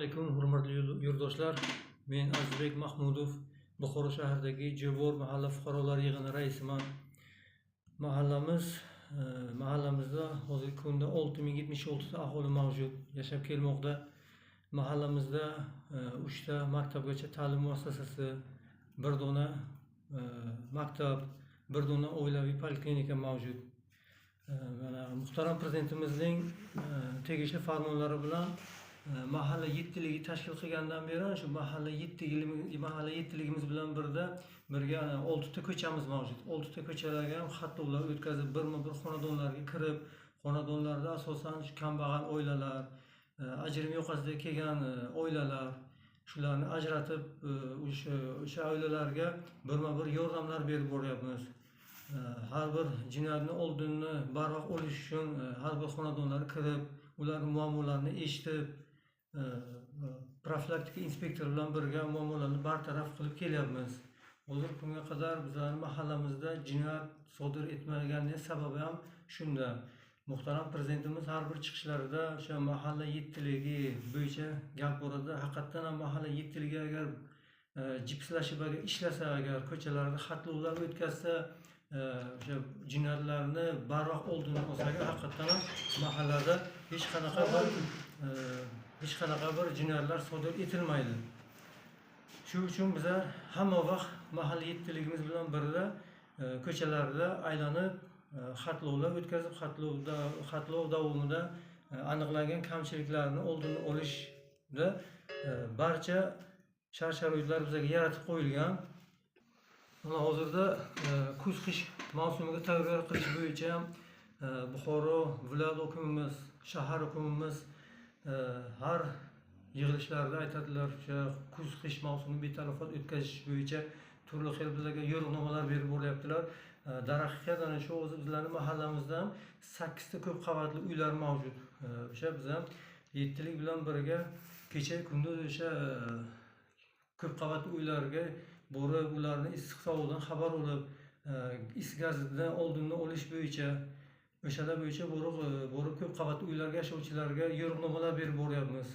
Assalomu alaykum, hurmatli yurtdoshlar. Men Azizbek Mahmudov, Buxoro shahridagi Jobor mahalla fuqarolar yig'ini raisiman. Mahallamizda hozirgi kunda 6076 ta aholi mavjud, yashab kelmoqda. Mahallamizda 3 ta maktabgacha ta'lim muassasasi, bir dona maktab, bir dona oilaviy poliklinika mavjud. Muhtaram prezidentimizning tegishli farmonlari bilan mahalla yettiligi tashkil qilgandan beri shu mahalla yettiligimiz bilan birga 6 ta ko'chamiz mavjud. 6 ta ko'chalarga ham xatlovlar o'tkazib, birma-bir xonadonlarga kirib, xonadonlarda asosan kambag'al oilalar, ajrim yoqasida kelgan oilalar, shularni ajratib, o'sha oilalarga birma-bir yordamlar berib boryapmiz. Har bir jinoyatni oldini barvaqt olish uchun har bir xonadonlarga kirib, ularning muammolarini eshitib, profilaktika inspektori bilan birga muammolarni bartaraf qilib kelyapmiz. Hozirgi kunga qadar bizning mahallamizda jinoyat sodir etmaganining sababi ham shunda. Muhtaram prezidentimiz har bir chiqishlarida o'sha mahalla yettiligi bo'yicha gap boradi. Haqiqatan ham mahalla yettiligi agar jipslashib ishlasa, agar ko'chalarda xatlovlar o'tkazsa, o'sha jinoyatlarni barvaqt oldini olsa, haqiqatan ham mahallada hech qanaqa bir jinoyatlar sodir etilmaydi. Shu uchun biz hamma vaqt mahalla yettiligimiz bilan birga ko'chalarda aylanib xatlovlar o'tkazib, xatlov davomida aniqlangan kamchiliklarni oldini olishda barcha shart-sharoitlar bizga yaratib qo'yilgan. Hozirda kuz-qish mavsumiga tayyorgarlik qilish bo'yicha Buxoro viloyat hokimimiz, shahar hokimimiz har yig'ilishlarda aytadilar, o'sha kuz-qish mavsumini betalofat o'tkazish bo'yicha turli xil bizlarga yo'riqnomalar berib boryaptilar. Darhaqiqat ana shu o'zi bizlarning mahallamizda 8 ta ko'p qavatli uylar mavjud. O'sha biz ham yettilik bilan birga kecha kunduz o'sha ko'p qavatli uylarga borib, ularni issiq sovuqdan xabar olib, is gazidan oldini olish bo'yicha o'shalar bo'yicha borib ko'p qavatli uylarga yashovchilarga yo'riqnomalar berib boryapmiz.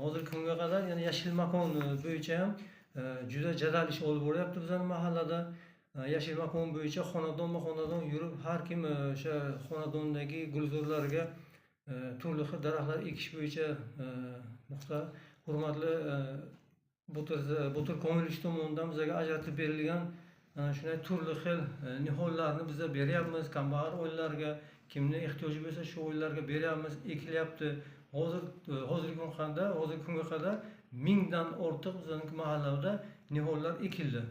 Hozirgi kunga qadar yana yashil makon bo'yicha ham juda jadal ish olib boryapti bizning mahallada. Yashil makon bo'yicha xonadonma-xonadon yurib, har kim o'sha xonadondagi gulzorlarga turli xil daraxtlar ekish bo'yicha hurmatli Botir Komilovich tomonidan bizga ajratib berilgan shunday turli xil nihollarni biz beryapmiz. Kambag'al oilalarga kimning ehtiyoji bo'lsa shu oilalarga beryapmiz, ekilyapti. Hozirgi kunga qadar 1000 dan ortiq bizning mahallada nihollar ekildi.